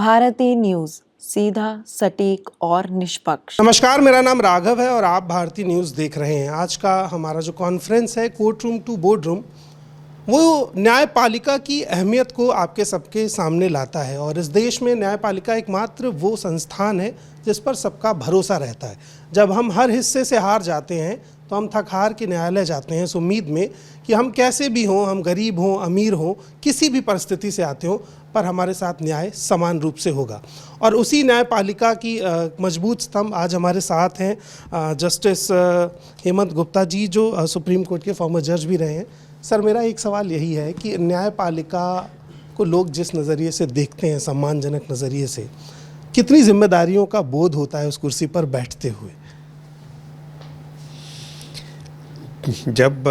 Bharti news, सीधा, सटीक और निष्पक्ष। नमस्कार, मेरा नाम राघव है और आप भारती न्यूज़ देख रहे हैं। आज का हमारा जो कॉन्फ्रेंस है court room to board room, वो न्यायपालिका की अहमियत को आपके सबके सामने लाता है। और इस देश में न्यायपालिका एकमात्र वो संस्थान है जिस पर सबका भरोसा रहता है। जब हम हर हिस्से से हार जाते हैं तो हम थक हार के न्यायालय जाते हैं इस उम्मीद में कि हम कैसे भी हों, हम गरीब हों, अमीर हों, किसी भी परिस्थिति से आते हों, पर हमारे साथ न्याय समान रूप से होगा। और उसी न्यायपालिका की मजबूत स्तंभ आज हमारे साथ हैं जस्टिस हेमंत गुप्ता जी, जो सुप्रीम कोर्ट के फॉर्मर जज भी रहे हैं। सर, मेरा एक सवाल यही है कि न्यायपालिका को लोग जिस नज़रिए से देखते हैं, सम्मानजनक नज़रिए से, कितनी जिम्मेदारियों का बोध होता है उस कुर्सी पर बैठते हुए? जब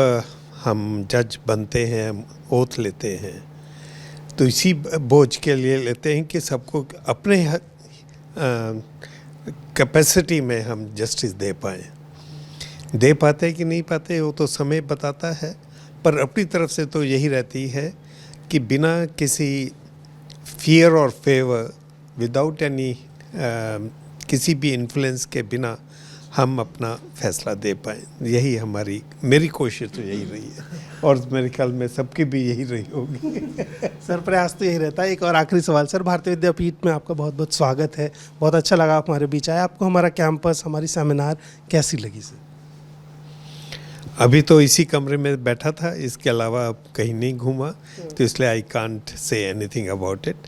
हम जज बनते हैं, ओथ लेते हैं, तो इसी बोझ के लिए लेते हैं कि सबको अपने कैपेसिटी में हम जस्टिस दे पाते कि नहीं पाते वो तो समय बताता है। पर अपनी तरफ से तो यही रहती है कि बिना किसी फियर और फेवर, विदाउट एनी किसी भी इन्फ्लुएंस के बिना हम अपना फैसला दे पाएँ। यही मेरी कोशिश तो यही रही है और मेरे ख्याल में सबकी भी यही रही होगी। सर, प्रयास तो यही रहता है। एक और आखिरी सवाल सर, भारतीय विद्यापीठ में आपका बहुत बहुत स्वागत है। बहुत अच्छा लगा आप हमारे बीच आए। आपको हमारा कैंपस, हमारी सेमिनार कैसी लगी सर? अभी तो इसी कमरे में बैठा था, इसके अलावा अब कहीं नहीं घूमा, तो इसलिए I can't say anything about it,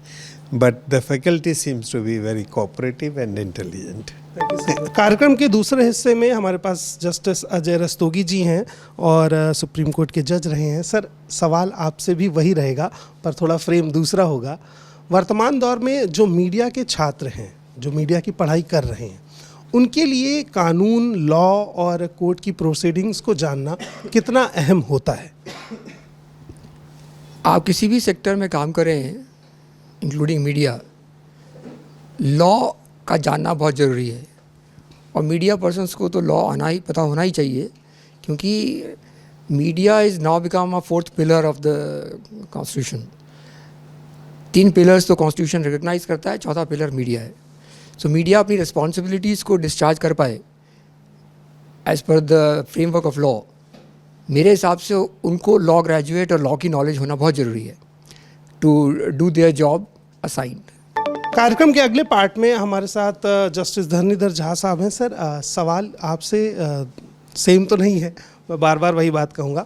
but the faculty seems to be very cooperative and intelligent. कार्यक्रम के दूसरे हिस्से में हमारे पास जस्टिस अजय रस्तोगी जी हैं और सुप्रीम कोर्ट के जज रहे हैं। सर, सवाल आपसे भी वही रहेगा पर थोड़ा फ्रेम दूसरा होगा। वर्तमान दौर में जो मीडिया के छात्र हैं, जो मीडिया की पढ़ाई कर रहे हैं, उनके लिए कानून, लॉ और कोर्ट की प्रोसीडिंग्स को जानना कितना अहम होता है? आप किसी भी सेक्टर में काम करें, इंक्लूडिंग मीडिया, लॉ का जानना बहुत ज़रूरी है। और मीडिया पर्सन्स को तो लॉ पता होना ही चाहिए, क्योंकि media is now become a fourth pillar of the constitution. 3 pillars तो कॉन्स्टिट्यूशन रिकग्नाइज करता है, चौथा पिलर मीडिया है। सो मीडिया अपनी रिस्पॉन्सिबिलिटीज़ को डिस्चार्ज कर पाए as per the framework of law, मेरे हिसाब से उनको लॉ ग्रेजुएट और लॉ की नॉलेज होना बहुत ज़रूरी है to do their job assigned. कार्यक्रम के अगले पार्ट में हमारे साथ जस्टिस धरणीधर झा साहब हैं। सर, सवाल आपसे सेम तो नहीं है, मैं बार बार वही बात कहूँगा।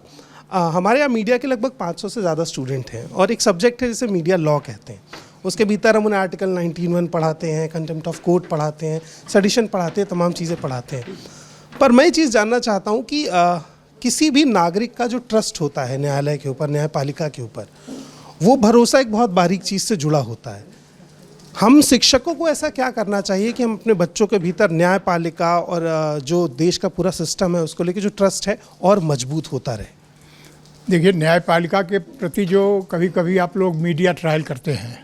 हमारे यहाँ मीडिया के लगभग 500 से ज़्यादा स्टूडेंट हैं और एक सब्जेक्ट है जिसे मीडिया लॉ कहते हैं। उसके भीतर हम उन्हें आर्टिकल 19(1) पढ़ाते हैं, कंटेम्प्ट ऑफ कोर्ट पढ़ाते हैं, सेडिशन पढ़ाते हैं, तमाम चीज़ें पढ़ाते हैं। पर मैं ये चीज़ जानना चाहता हूँ कि किसी भी नागरिक का जो ट्रस्ट होता है न्यायालय के ऊपर, न्यायपालिका के ऊपर, वो भरोसा एक बहुत बारीक चीज़ से जुड़ा होता है। हम शिक्षकों को ऐसा क्या करना चाहिए कि हम अपने बच्चों के भीतर न्यायपालिका और जो देश का पूरा सिस्टम है उसको लेकर जो ट्रस्ट है और मजबूत होता रहे? देखिए, न्यायपालिका के प्रति जो कभी कभी आप लोग मीडिया ट्रायल करते हैं,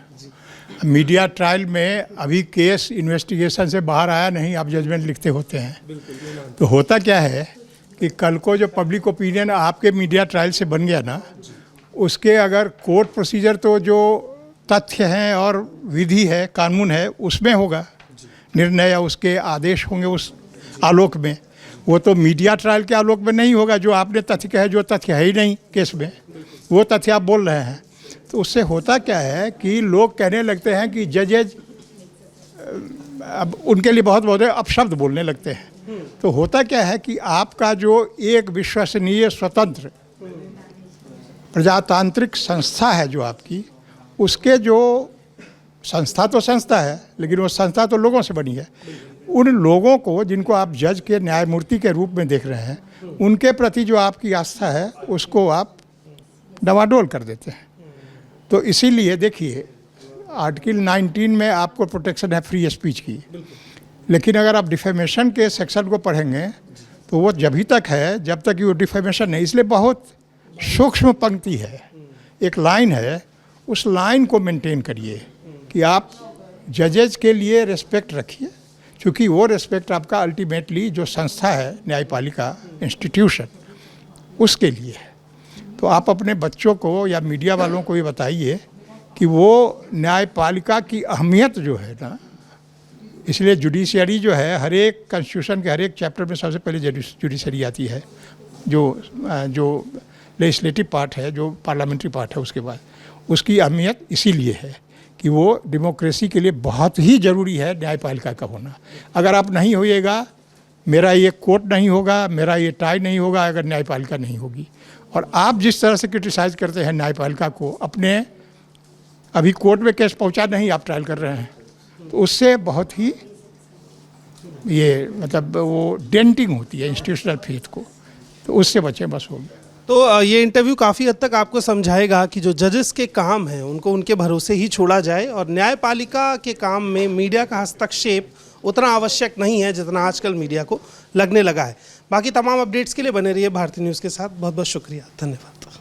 मीडिया ट्रायल में अभी केस इन्वेस्टिगेशन से बाहर आया नहीं, आप जजमेंट लिखते होते हैं। तो होता क्या है कि कल को जो पब्लिक ओपिनियन आपके मीडिया ट्रायल से बन गया ना, उसके अगर कोर्ट प्रोसीजर तो जो तथ्य हैं और विधि है, कानून है, उसमें होगा निर्णय या उसके आदेश होंगे उस आलोक में। वो तो मीडिया ट्रायल के आलोक में नहीं होगा। जो आपने तथ्य कहे, जो तथ्य है ही नहीं केस में, वो तथ्य आप बोल रहे हैं। तो उससे होता क्या है कि लोग कहने लगते हैं कि जजेज, अब उनके लिए बहुत बहुत अपशब्द बोलने लगते हैं। तो होता क्या है कि आपका जो एक विश्वसनीय, स्वतंत्र, प्रजातांत्रिक संस्था है जो आपकी, उसके जो संस्था तो संस्था है, लेकिन वो संस्था तो लोगों से बनी है। उन लोगों को जिनको आप जज के न्यायमूर्ति के रूप में देख रहे हैं, उनके प्रति जो आपकी आस्था है उसको आप डवाडोल कर देते हैं। तो इसीलिए देखिए, आर्टिकल 19 में आपको प्रोटेक्शन है फ्री स्पीच की, लेकिन अगर आप डिफेमेशन के सेक्शन को पढ़ेंगे तो वो जभी तक है जब तक वो डिफेमेशन है। इसलिए बहुत सूक्ष्म पंक्ति है, एक लाइन है, उस लाइन को मेंटेन करिए कि आप जजेज के लिए रिस्पेक्ट रखिए, क्योंकि वो रिस्पेक्ट आपका अल्टीमेटली जो संस्था है, न्यायपालिका इंस्टीट्यूशन, उसके लिए है। तो आप अपने बच्चों को या मीडिया वालों को ये बताइए कि वो न्यायपालिका की अहमियत जो है ना, इसलिए जुडिशरी जो है हर एक कॉन्स्टिट्यूशन के हर एक चैप्टर में सबसे पहले जुडिशरी आती है, जो लेजिस्लेटिव पार्ट है, जो पार्लियामेंट्री पार्ट है, उसके बाद उसकी अहमियत इसीलिए है कि वो डेमोक्रेसी के लिए बहुत ही ज़रूरी है न्यायपालिका का होना। अगर आप नहीं होइएगा, मेरा ये कोर्ट नहीं होगा, मेरा ये टाई नहीं होगा अगर न्यायपालिका नहीं होगी। और आप जिस तरह से क्रिटिसाइज़ करते हैं न्यायपालिका को, अपने अभी कोर्ट में केस पहुंचा नहीं, आप ट्रायल कर रहे हैं, तो उससे बहुत ही ये मतलब वो डेंटिंग होती है इंस्टीट्यूशनल फेथ को, तो उससे बचें बस हो गया। तो ये इंटरव्यू काफ़ी हद तक आपको समझाएगा कि जो जजेस के काम हैं उनको उनके भरोसे ही छोड़ा जाए और न्यायपालिका के काम में मीडिया का हस्तक्षेप उतना आवश्यक नहीं है जितना आजकल मीडिया को लगने लगा है। बाकी तमाम अपडेट्स के लिए बने रहिए भारती न्यूज़ के साथ। बहुत बहुत शुक्रिया, धन्यवाद।